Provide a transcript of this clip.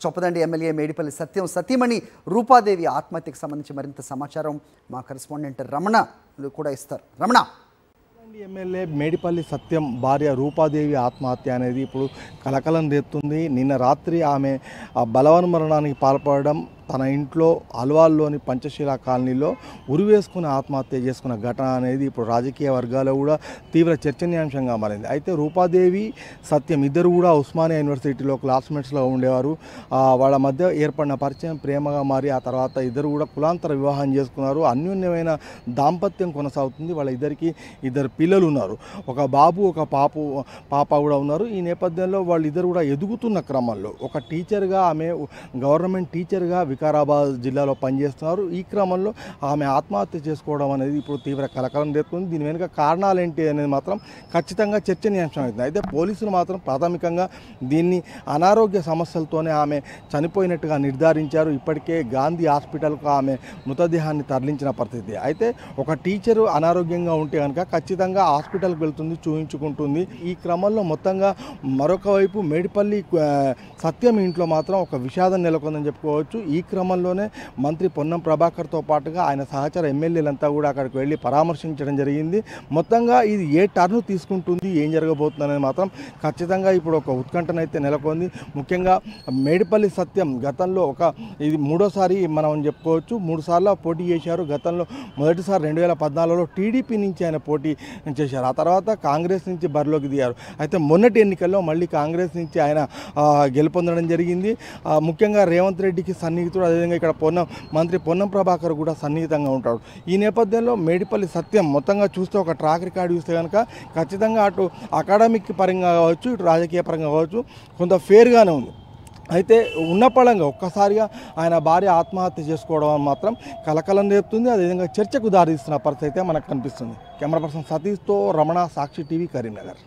Choppadandi MLA Medipalli సత్యం సతీమణి రూపాదేవి ఆత్మహత్యకు సంబంధించి మరింత సమాచారం మా కరెస్పాండెంట్ రమణ కూడా ఇస్తారు. రమణ. ఎమ్మెల్యే మేడిపల్లి సత్యం భార్య రూపాదేవి ఆత్మహత్య అనేది ఇప్పుడు కలకలం రేపుతుంది. నిన్న రాత్రి ఆమె బలవన్మరణానికి పాల్పడడం, తన ఇంట్లో అల్వాల్లోని పంచశీల కాలనీలో ఉరివేసుకుని ఆత్మహత్య చేసుకున్న ఘటన అనేది ఇప్పుడు రాజకీయ వర్గాల్లో కూడా తీవ్ర చర్చనీయాంశంగా మారింది. అయితే రూపాదేవి సత్యం ఇద్దరు కూడా ఉస్మానియా యూనివర్సిటీలో క్లాస్మేట్స్లో ఉండేవారు. వాళ్ళ మధ్య ఏర్పడిన పరిచయం ప్రేమగా మారి ఆ తర్వాత ఇద్దరు కూడా కులాంతర వివాహం చేసుకున్నారు. అన్యోన్యమైన దాంపత్యం కొనసాగుతుంది. వాళ్ళ ఇద్దరు పిల్లలు ఉన్నారు. ఒక బాబు, ఒక పాప కూడా ఉన్నారు. ఈ నేపథ్యంలో వాళ్ళిద్దరు కూడా ఎదుగుతున్న క్రమంలో ఒక టీచర్గా, ఆమె గవర్నమెంట్ టీచర్గా వికారాబాద్ జిల్లాలో పనిచేస్తున్నారు. ఈ క్రమంలో ఆమె ఆత్మహత్య చేసుకోవడం అనేది ఇప్పుడు తీవ్ర కలకలం రేపుతుంది. దీని వెనుక కారణాలు ఏంటి అనేది మాత్రం ఖచ్చితంగా చర్చనీయాంశం అవుతుంది. అయితే పోలీసులు మాత్రం ప్రాథమికంగా దీన్ని అనారోగ్య సమస్యలతోనే ఆమె చనిపోయినట్టుగా నిర్ధారించారు. ఇప్పటికే గాంధీ హాస్పిటల్కు ఆమె మృతదేహాన్ని తరలించిన పరిస్థితి. అయితే ఒక టీచరు అనారోగ్యంగా ఉంటే కనుక ఖచ్చితంగా హాస్పిటల్కి వెళ్తుంది, చూయించుకుంటుంది. ఈ క్రమంలో మొత్తంగా మరొక వైపు మేడిపల్లి సత్యం ఇంట్లో మాత్రం ఒక విషాదం నెలకొందని చెప్పుకోవచ్చు. ఈ క్రమంలోనే మంత్రి పొన్నం ప్రభాకర్తో పాటుగా ఆయన సహచర ఎమ్మెల్యేలంతా కూడా అక్కడికి వెళ్ళి పరామర్శించడం జరిగింది. మొత్తంగా ఇది ఏ టర్ను తీసుకుంటుంది, ఏం జరగబోతుంది అనేది మాత్రం ఖచ్చితంగా ఇప్పుడు ఒక ఉత్కంఠనైతే నెలకొంది. ముఖ్యంగా మేడిపల్లి సత్యం గతంలో ఇది మూడోసారి మనం చెప్పుకోవచ్చు. 3 సార్లు పోటీ చేశారు. గతంలో మొదటిసారి 2014లో టీడీపీ నుంచి ఆయన పోటీ చేశారు. ఆ తర్వాత కాంగ్రెస్ నుంచి బరిలోకి దిగారు. అయితే మొన్నటి ఎన్నికల్లో మళ్ళీ కాంగ్రెస్ నుంచి ఆయన గెలుపొందడం జరిగింది. ముఖ్యంగా రేవంత్ రెడ్డికి సన్నిహితుడు, అదేవిధంగా ఇక్కడ మంత్రి పొన్నం ప్రభాకర్ కూడా సన్నిహితంగా ఉంటాడు. ఈ నేపథ్యంలో మేడిపల్లి సత్యం మొత్తంగా చూస్తే ఒక ట్రాక్ రికార్డు చూస్తే కనుక ఖచ్చితంగా అటు అకాడమిక్ పరంగా కావచ్చు, ఇటు రాజకీయ పరంగా కావచ్చు కొంత ఫేర్గానే ఉంది. అయితే ఉన్నపళంగా ఒక్కసారిగా ఆయన భార్య ఆత్మహత్య చేసుకోవడం మాత్రం కలకలం రేపుతుంది. అదేవిధంగా చర్చకు దారితీస్తున్న పరిస్థితి అయితే మనకు కనిపిస్తుంది. కెమెరా పర్సన్ సతీష్తో రమణ, సాక్షి టీవీ, కరీంనగర్.